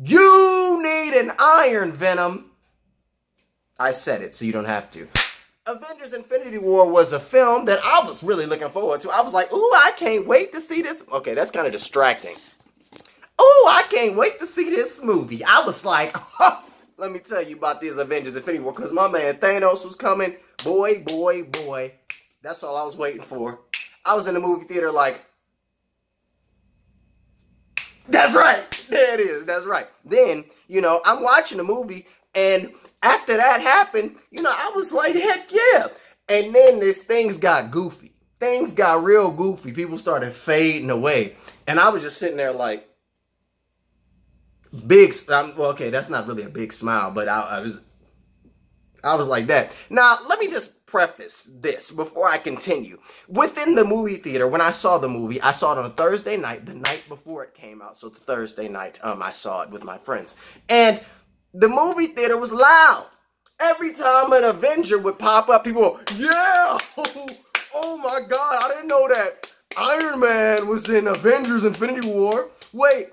You need an iron, Venom. I said it, so you don't have to. Avengers Infinity War was a film that I was really looking forward to. I was like, ooh, I can't wait to see this. Okay, that's kind of distracting. Ooh, I can't wait to see this movie. I was like, let me tell you about these Avengers Infinity War, because my man Thanos was coming. Boy, boy, boy. That's all I was waiting for. I was in the movie theater like, that's right. There it is. That's right. Then, you know, I'm watching the movie, and after that happened, you know, I was like, heck yeah. And then things got goofy. Things got real goofy. People started fading away. And I was just sitting there like, well, okay, that's not really a big smile, but I was like that. Now, let me just preface this before I continue. Within the movie theater, when I saw the movie, I saw it on a Thursday night, the night before it came out. So it's Thursday night, I saw it with my friends. And the movie theater was loud. Every time an Avenger would pop up, people go, yeah! Oh my God, I didn't know that Iron Man was in Avengers Infinity War. Wait,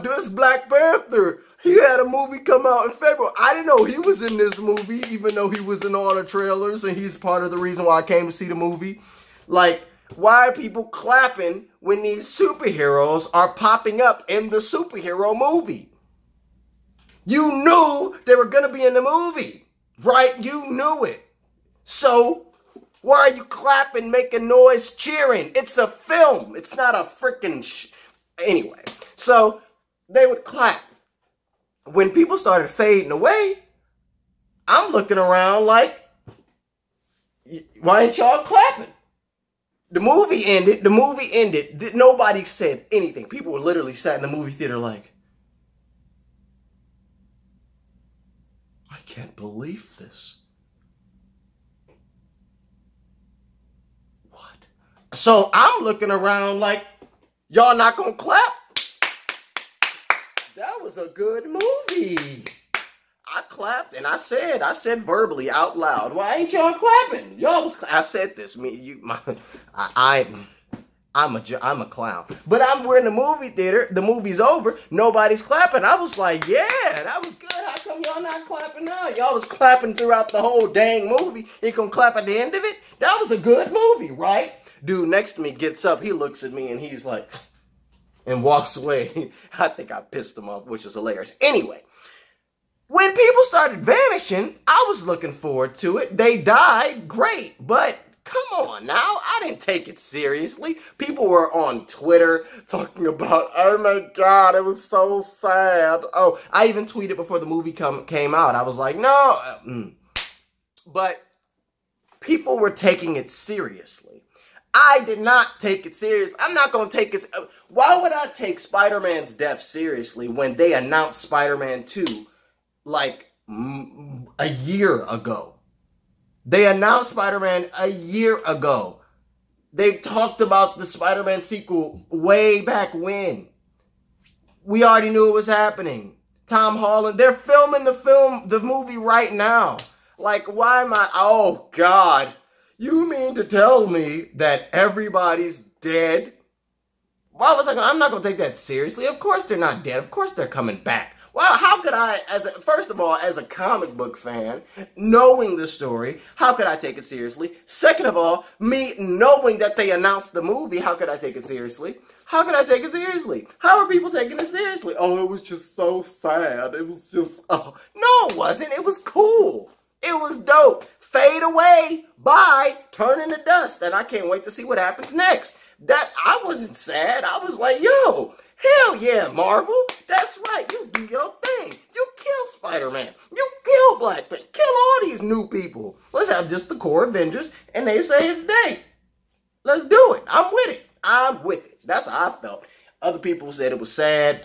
this Black Panther. He had a movie come out in February. I didn't know he was in this movie, even though he was in all the trailers, and he's part of the reason why I came to see the movie. Like, why are people clapping when these superheroes are popping up in the superhero movie? You knew they were going to be in the movie, right? You knew it. So, why are you clapping, making noise, cheering? It's a film. It's not a freaking Anyway, so they would clap. When people started fading away, I'm looking around like, why ain't y'all clapping? The movie ended. Nobody said anything. People were literally sat in the movie theater like, I can't believe this. What? So I'm looking around like, y'all not gonna clap? That was a good movie. I clapped and I said verbally out loud, why ain't y'all clapping? I said this, I'm a clown. But we're in the movie theater, the movie's over, nobody's clapping. I was like, yeah, that was good. How come y'all not clapping now? Y'all was clapping throughout the whole dang movie. You gonna clap at the end of it? That was a good movie, right? Dude next to me gets up, he looks at me and he's like, and walks away. I think I pissed him off, which is hilarious. Anyway, when people started vanishing, I was looking forward to it. They died, great, but come on now. I didn't take it seriously. People were on Twitter talking about, oh my God, it was so sad. Oh, I even tweeted before the movie came out. I was like, no. But people were taking it seriously. I did not take it serious. I'm not going to take it. Why would I take Spider-Man's death seriously when they announced Spider-Man 2 like a year ago? They announced Spider-Man a year ago. They've talked about the Spider-Man sequel way back when. We already knew it was happening. Tom Holland, they're filming the movie right now. Like, why am I, oh God. You mean to tell me that everybody's dead? Why was I'm not going to take that seriously. Of course they're not dead. Of course they're coming back. Well, how could I, first of all, as a comic book fan, knowing the story, how could I take it seriously? Second of all, me knowing that they announced the movie, how could I take it seriously? How could I take it seriously? How are people taking it seriously? Oh, it was just so sad. It was just, oh. No, it wasn't. It was cool. It was dope. Fade away. Bye. Turn into dust. And I can't wait to see what happens next. I wasn't sad. I was like, yo, hell yeah, Marvel. That's right. You do your thing. You kill Spider-Man. You kill Black Panther. Kill all these new people. Let's have just the core Avengers and they save the day. Let's do it. I'm with it. I'm with it. That's how I felt. Other people said it was sad.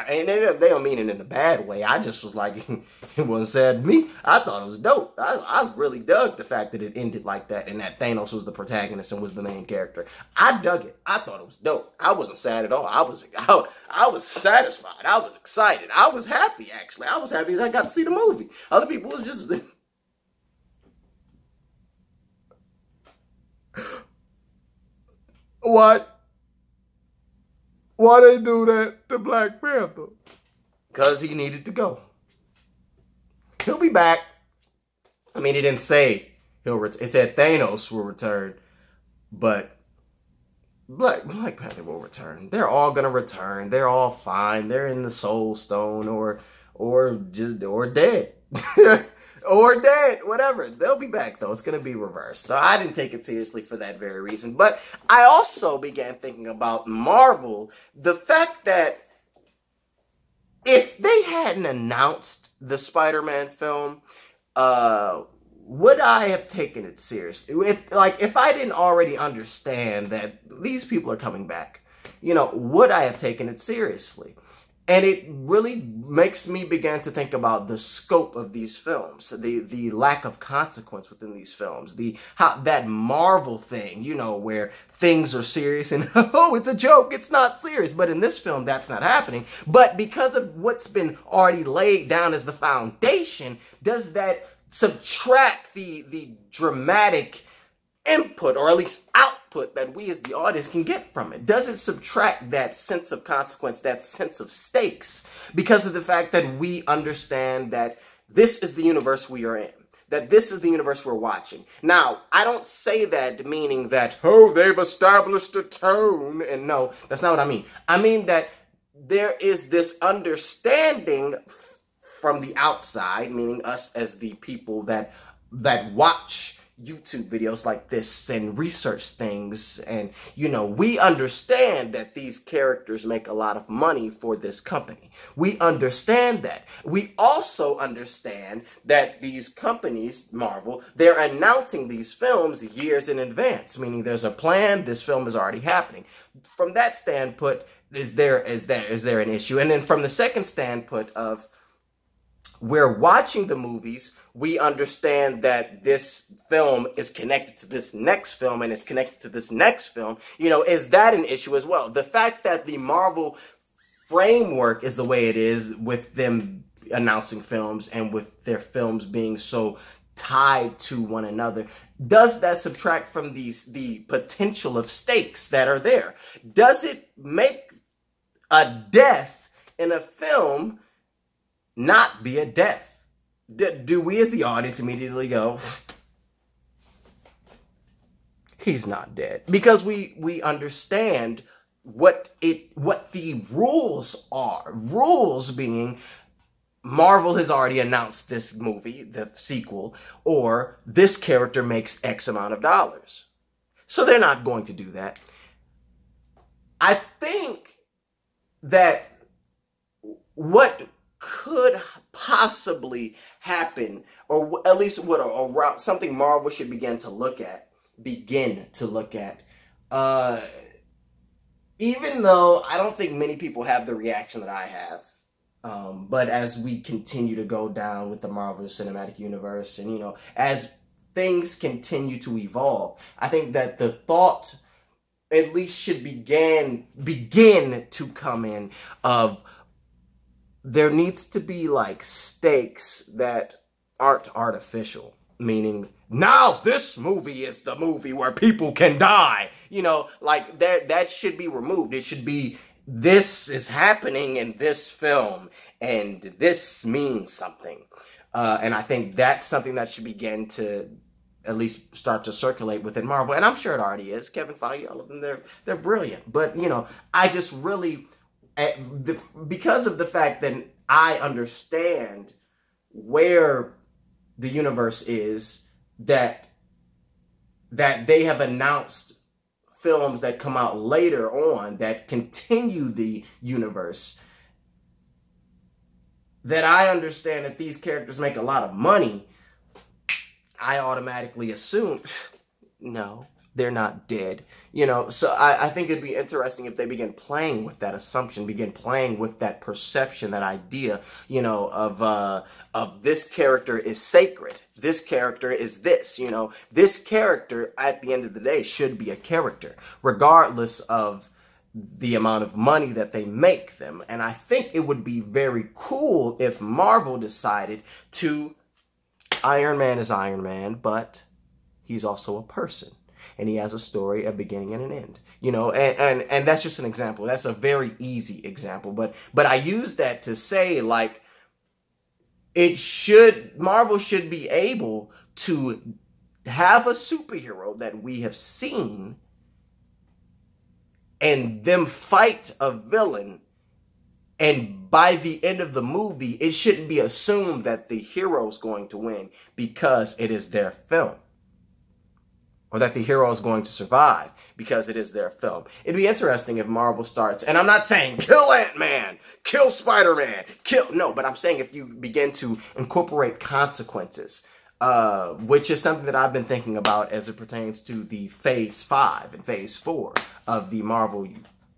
And they don't mean it in a bad way. I just was like, it wasn't sad to me. I thought it was dope. I really dug the fact that it ended like that and that Thanos was the protagonist and was the main character. I dug it. I thought it was dope. I wasn't sad at all. I was satisfied. I was excited. I was happy, actually. I was happy that I got to see the movie. Other people was just... What? Why they do that to Black Panther? Because he needed to go. He'll be back. I mean, he didn't say he'll return. It said Thanos will return. But Black Panther will return. They're all gonna return. They're all fine. They're in the Soul Stone or dead. Or dead, whatever. They'll be back, though. It's going to be reversed. So I didn't take it seriously for that very reason. But I also began thinking about Marvel. The fact that if they hadn't announced the Spider-Man film, would I have taken it seriously? If I didn't already understand that these people are coming back, would I have taken it seriously? And it really makes me begin to think about the scope of these films, the lack of consequence within these films, how that Marvel thing, where things are serious and, oh, it's a joke, it's not serious. But in this film, that's not happening. But because of what's been already laid down as the foundation, does that subtract the dramatic input, or at least output, that we as the audience can get from it? Does it subtract that sense of consequence, that sense of stakes, because of the fact that we understand that this is the universe we are in, that this is the universe we're watching? Now, I don't say that meaning that, oh, they've established a tone, and no, that's not what I mean. I mean that there is this understanding from the outside, meaning us as the people that watch YouTube videos like this and research things, and we understand that these characters make a lot of money for this company. We understand that. We also understand that these companies, Marvel, they're announcing these films years in advance, meaning there's a plan, this film is already happening. From that standpoint, is there an issue? And then from the second standpoint of, we're watching the movies, we understand that this film is connected to this next film and is connected to this next film. Is that an issue as well? The fact that the Marvel framework is the way it is, with them announcing films and with their films being so tied to one another, does that subtract from the potential of stakes that are there? Does it make a death in a film not be a death? Do we as the audience immediately go, he's not dead? Because we understand what the rules are. Rules being, Marvel has already announced this movie, the sequel, or this character makes X amount of dollars. So they're not going to do that. I think that what could possibly happen, or at least what something Marvel should begin to look at, even though I don't think many people have the reaction that I have, but as we continue to go down with the Marvel Cinematic Universe, and as things continue to evolve, I think that the thought at least should begin to come in of, there needs to be like stakes that aren't artificial, meaning, now this movie is the movie where people can die. Like that should be removed. It should be, this is happening in this film and this means something. And I think that's something that should begin to at least start to circulate within Marvel. And I'm sure it already is. Kevin Feige, all of them, they're brilliant. But, I just really, because of the fact that I understand where the universe is, that they have announced films that come out later on that continue the universe, that I understand that these characters make a lot of money, I automatically assume, no, they're not dead. So I think it'd be interesting if they begin playing with that assumption, begin playing with that perception, that idea, of this character is sacred. This character is this, this character at the end of the day should be a character, regardless of the amount of money that they make them. And I think it would be very cool if Marvel decided to, Iron Man is Iron Man, but he's also a person. and he has a story, a beginning and an end. You know, and that's just an example. That's a very easy example, but I use that to say, like, Marvel should be able to have a superhero that we have seen and them fight a villain, and by the end of the movie, it shouldn't be assumed that the hero's going to win because it is their film, or that the hero is going to survive because it is their film. It'd be interesting if Marvel starts, and I'm not saying kill Ant-Man, kill Spider-Man, no, but I'm saying if you begin to incorporate consequences, which is something that I've been thinking about as it pertains to the Phase 5 and Phase 4 of the Marvel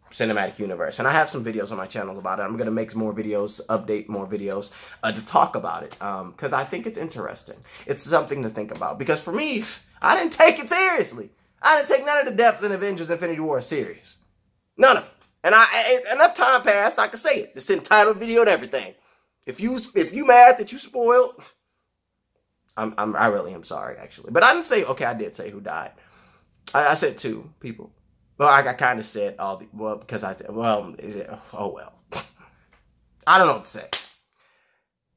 Cinematic Universe. And I have some videos on my channel about it. I'm going to make more videos, update more videos to talk about it, because I think it's interesting. It's something to think about, because for me, I didn't take it seriously. I didn't take none of the depth in Avengers Infinity War serious. None of it. And enough time passed, I can say it. It's entitled video and everything. If you mad that you spoiled, I really am sorry, actually. But I didn't say, okay, I did say who died. I said 2 people. Well, I kind of said because I said, well, oh well. I don't know what to say.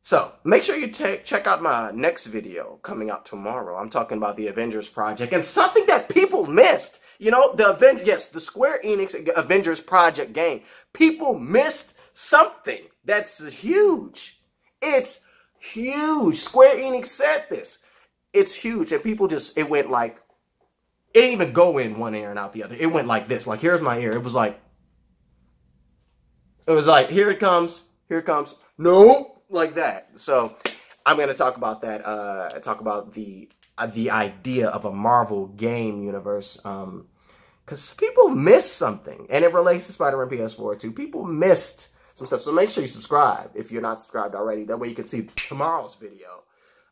So, make sure you check out my next video coming out tomorrow. I'm talking about the Avengers project and something that people missed. You know, the Square Enix Avengers project game. People missed something that's huge. It's huge. Square Enix said this. It's huge. And people it went like, it didn't even go in one ear and out the other. It went like this. Like, here's my ear. It was like, here it comes. Here it comes. No, like that. So I'm going to talk about that. Talk about the idea of a Marvel game universe. Because people missed something. And it relates to Spider-Man PS4 too. People missed some stuff. So make sure you subscribe if you're not subscribed already. That way you can see tomorrow's video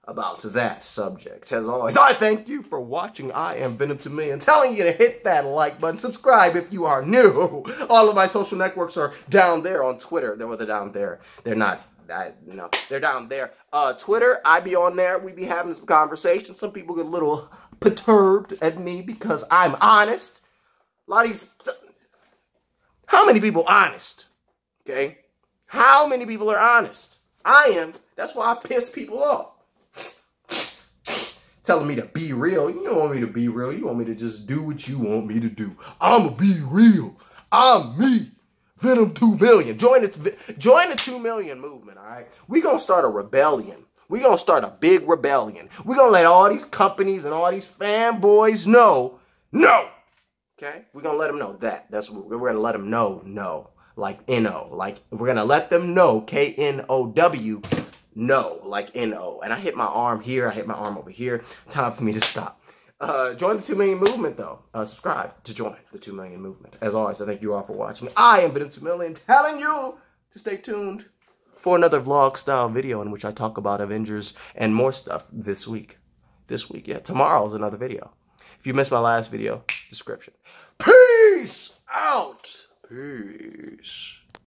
about that subject. As always, I thank you for watching. I am Venom 2 Million, telling you to hit that like button. Subscribe if you are new. All of my social networks are down there on Twitter. They're down there. They're not. No, they're down there. Twitter, I be on there. We be having some conversations. Some people get a little perturbed at me because I'm honest. A lot of these. How many people honest? Okay, how many people are honest? I am. That's why I piss people off. Telling me to be real. You don't want me to be real. You want me to just do what you want me to do. I'ma be real. I'm me. Venom 2 Million. Join the 2 million movement, all right? We're going to start a rebellion. We're going to start a big rebellion. We're going to let all these companies and all these fanboys know, no. Okay? We're going to let them know that. That's what we're going to let them know, no. Like N-O. Like, we're going to let them know, K-N-O-W, no, like N-O. And I hit my arm here. I hit my arm over here. Time for me to stop. Join the 2 million movement, though. Subscribe to join the 2 million movement. As always, I thank you all for watching. I am Venom 2 Million, telling you to stay tuned for another vlog-style video in which I talk about Avengers and more stuff this week. Yeah. Tomorrow is another video. If you missed my last video, description. Peace out. Peace.